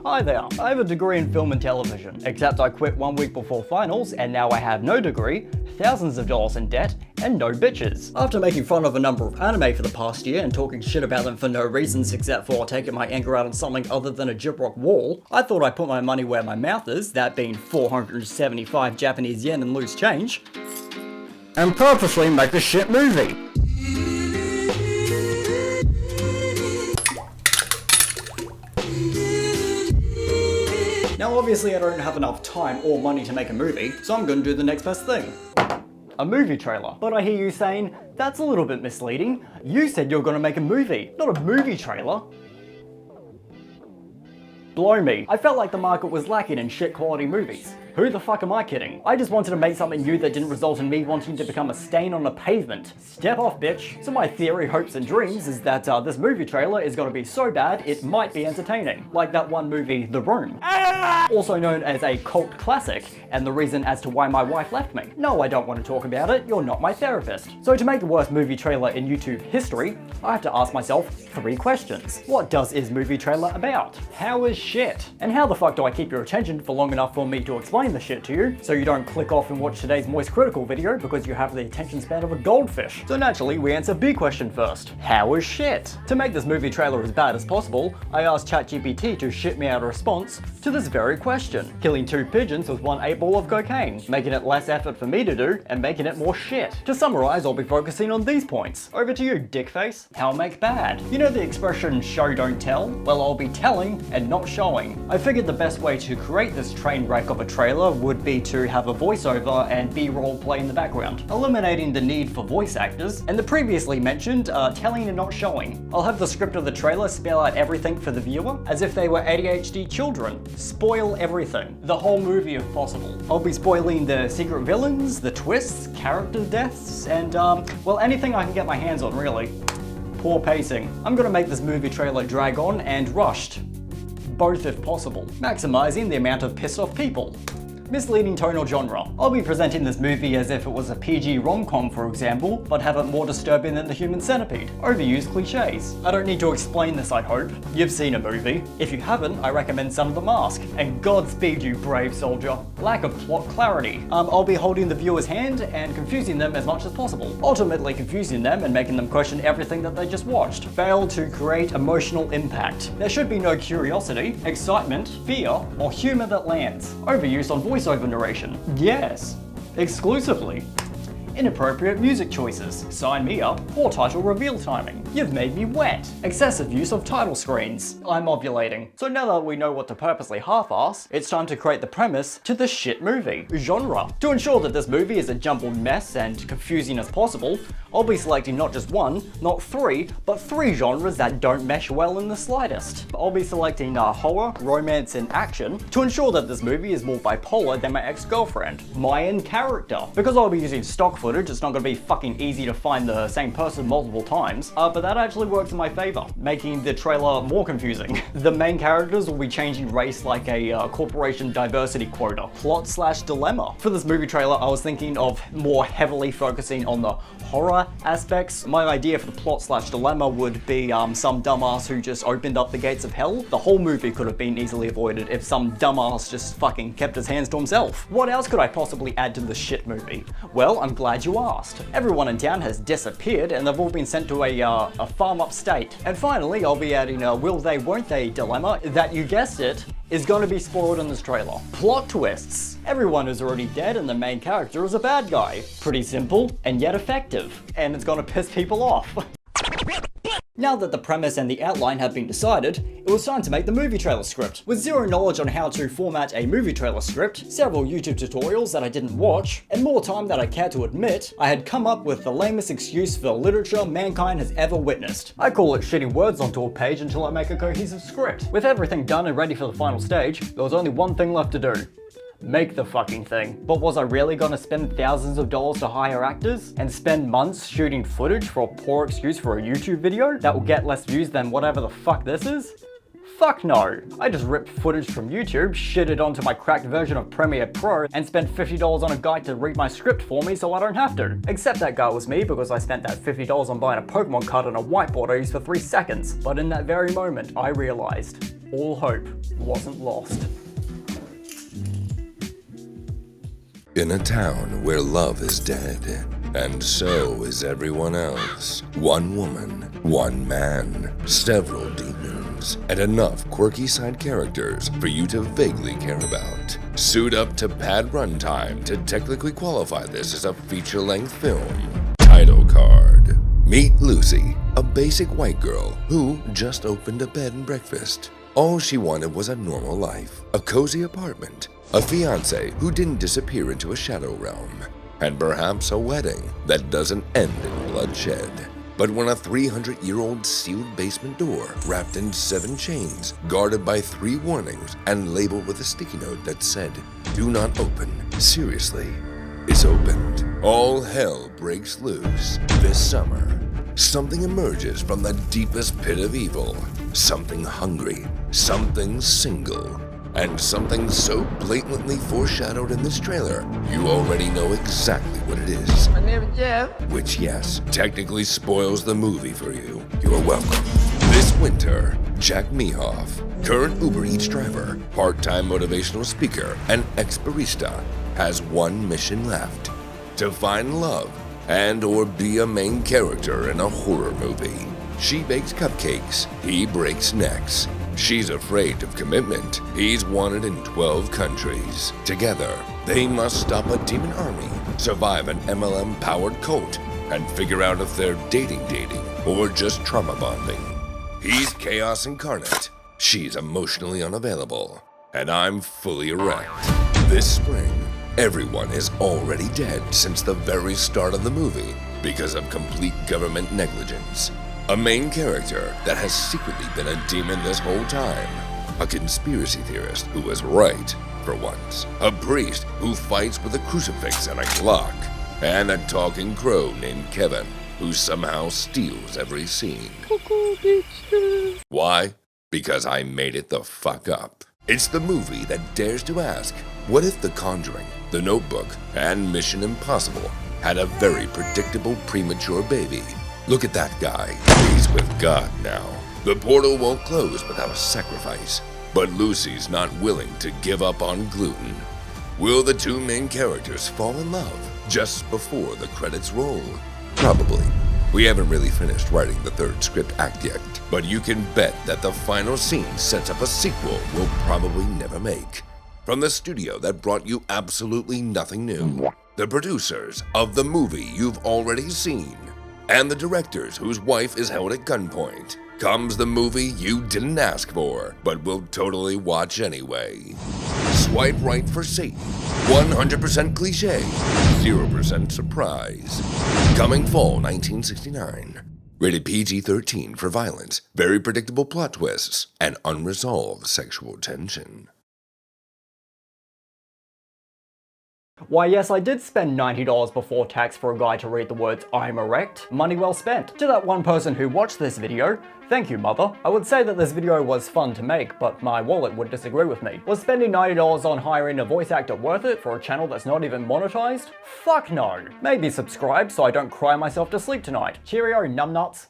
Hi there, I have a degree in film and television, except I quit 1 week before finals and now I have no degree, thousands of dollars in debt, and no bitches. After making fun of a number of anime for the past year and talking shit about them for no reasons except for taking my anger out on something other than a gyprock wall, I thought I'd put my money where my mouth is, that being 475 Japanese yen in loose change, and purposely make a shit movie. Now obviously I don't have enough time or money to make a movie, so I'm gonna do the next best thing. A movie trailer. But I hear you saying, that's a little bit misleading. You said you're gonna make a movie, not a movie trailer. Blow me. I felt like the market was lacking in shit quality movies. Who the fuck am I kidding? I just wanted to make something new that didn't result in me wanting to become a stain on the pavement. Step off, bitch. So my theory, hopes and dreams is that this movie trailer is gonna be so bad it might be entertaining. Like that one movie, The Room. Also known as a cult classic, and the reason as to why my wife left me. No, I don't want to talk about it, you're not my therapist. So to make the worst movie trailer in YouTube history, I have to ask myself 3 questions. What is movie trailer about? How is shit? And how the fuck do I keep your attention for long enough for me to explain the shit to you, so you don't click off and watch today's Moist Critical video because you have the attention span of a goldfish? So naturally, we answer B question first. How is shit? To make this movie trailer as bad as possible, I asked ChatGPT to shit me out a response to this very question. Killing 2 pigeons with 1 8-ball of cocaine, making it less effort for me to do, and making it more shit. To summarize, I'll be focusing on these points. Over to you, dickface. How make bad? You know the expression show don't tell? Well, I'll be telling and not showing. I figured the best way to create this train wreck of a trailer would be to have a voiceover and B-roll play in the background, eliminating the need for voice actors, and the previously mentioned telling and not showing. I'll have the script of the trailer spell out everything for the viewer, as if they were ADHD children. Spoil everything. The whole movie if possible. I'll be spoiling the secret villains, the twists, character deaths, and well, anything I can get my hands on, really. Poor pacing. I'm gonna make this movie trailer drag on and rushed. Both if possible. Maximizing the amount of pissed off people. Misleading tone or genre. I'll be presenting this movie as if it was a PG rom-com, for example, but have it more disturbing than the human centipede. Overused cliches. I don't need to explain this, I hope. You've seen a movie. If you haven't, I recommend Son of the Mask. And Godspeed, you brave soldier. Lack of plot clarity. I'll be holding the viewer's hand and confusing them as much as possible. Ultimately confusing them and making them question everything that they just watched. Fail to create emotional impact. There should be no curiosity, excitement, fear, or humor that lands. Overuse on voiceover narration. Yes, exclusively. Inappropriate music choices. Sign me up. Poor title reveal timing. You've made me wet. Excessive use of title screens. I'm ovulating. So now that we know what to purposely half-ass, it's time to create the premise to the shit movie. Genre. To ensure that this movie is a jumbled mess and confusing as possible, I'll be selecting not just 1, not 3, but 3 genres that don't mesh well in the slightest. I'll be selecting horror, romance, and action to ensure that this movie is more bipolar than my ex-girlfriend. Mayan character. Because I'll be using stock footage, it's not gonna be fucking easy to find the same person multiple times, but that actually works in my favor, making the trailer more confusing. The main characters will be changing race like a corporation diversity quota. Plot/dilemma. For this movie trailer, I was thinking of more heavily focusing on the horror aspects. My idea for the plot/dilemma would be some dumbass who just opened up the gates of hell. The whole movie could have been easily avoided if some dumbass just fucking kept his hands to himself. What else could I possibly add to the shit movie? Well, I'm glad you asked. Everyone in town has disappeared and they've all been sent to a farm upstate. And finally, I'll be adding a will they won't they dilemma that, you guessed it, is going to be spoiled in this trailer. Plot twists. Everyone is already dead and the main character is a bad guy. Pretty simple and yet effective. And it's going to piss people off. Now that the premise and the outline have been decided, it was time to make the movie trailer script. With zero knowledge on how to format a movie trailer script, several YouTube tutorials that I didn't watch, and more time than I care to admit, I had come up with the lamest excuse for literature mankind has ever witnessed. I call it shitting words onto a page until I make a cohesive script. With everything done and ready for the final stage, there was only one thing left to do. Make the fucking thing. But was I really gonna spend thousands of dollars to hire actors and spend months shooting footage for a poor excuse for a YouTube video that will get less views than whatever the fuck this is? Fuck no. I just ripped footage from YouTube, shit it onto my cracked version of Premiere Pro, and spent $50 on a guy to read my script for me so I don't have to. Except that guy was me because I spent that $50 on buying a Pokemon card and a whiteboard I used for 3 seconds. But in that very moment, I realized all hope wasn't lost. In a town where love is dead, and so is everyone else. One woman, one man, several demons, and enough quirky side characters for you to vaguely care about. Suit up to pad runtime to technically qualify this as a feature-length film. Title card. Meet Lucy, a basic white girl who just opened a bed and breakfast. All she wanted was a normal life, a cozy apartment, a fiancé who didn't disappear into a shadow realm, and perhaps a wedding that doesn't end in bloodshed. But when a 300-year-old sealed basement door, wrapped in 7 chains, guarded by 3 warnings, and labeled with a sticky note that said, "Do not open, seriously," is opened, all hell breaks loose. This summer, something emerges from the deepest pit of evil. Something hungry, something single, and something so blatantly foreshadowed in this trailer, you already know exactly what it is. My name is Jeff. Which, yes, technically spoils the movie for you. You're welcome. This winter, Jack Mehoff, current Uber Eats driver, part-time motivational speaker, and ex-barista, has one mission left: to find love and or be a main character in a horror movie. She bakes cupcakes, he breaks necks. She's afraid of commitment. He's wanted in 12 countries. Together, they must stop a demon army, survive an MLM-powered cult, and figure out if they're dating or just trauma bonding. He's chaos incarnate. She's emotionally unavailable. And I'm fully erect. This spring, everyone is already dead since the very start of the movie because of complete government negligence. A main character that has secretly been a demon this whole time. A conspiracy theorist who was right, for once. A priest who fights with a crucifix and a clock. And a talking crow named Kevin, who somehow steals every scene. Why? Because I made it the fuck up. It's the movie that dares to ask, what if The Conjuring, The Notebook, and Mission Impossible had a very predictable premature baby? Look at that guy. He's with God now. The portal won't close without a sacrifice. But Lucy's not willing to give up on gluten. Will the 2 main characters fall in love just before the credits roll? Probably. We haven't really finished writing the 3rd script act yet, but you can bet that the final scene sets up a sequel we'll probably never make. From the studio that brought you absolutely nothing new, the producers of the movie you've already seen, and the directors whose wife is held at gunpoint, comes the movie you didn't ask for, but will totally watch anyway. Swipe right for Satan. 100% cliche, 0% surprise. Coming fall 1969. Rated PG-13 for violence, very predictable plot twists, and unresolved sexual tension. Why yes, I did spend $90 before tax for a guy to read the words "I'm erect." Money well spent. To that one person who watched this video, thank you, mother. I would say that this video was fun to make, but my wallet would disagree with me. Was spending $90 on hiring a voice actor worth it for a channel that's not even monetized? Fuck no. Maybe subscribe so I don't cry myself to sleep tonight. Cheerio, numbnuts.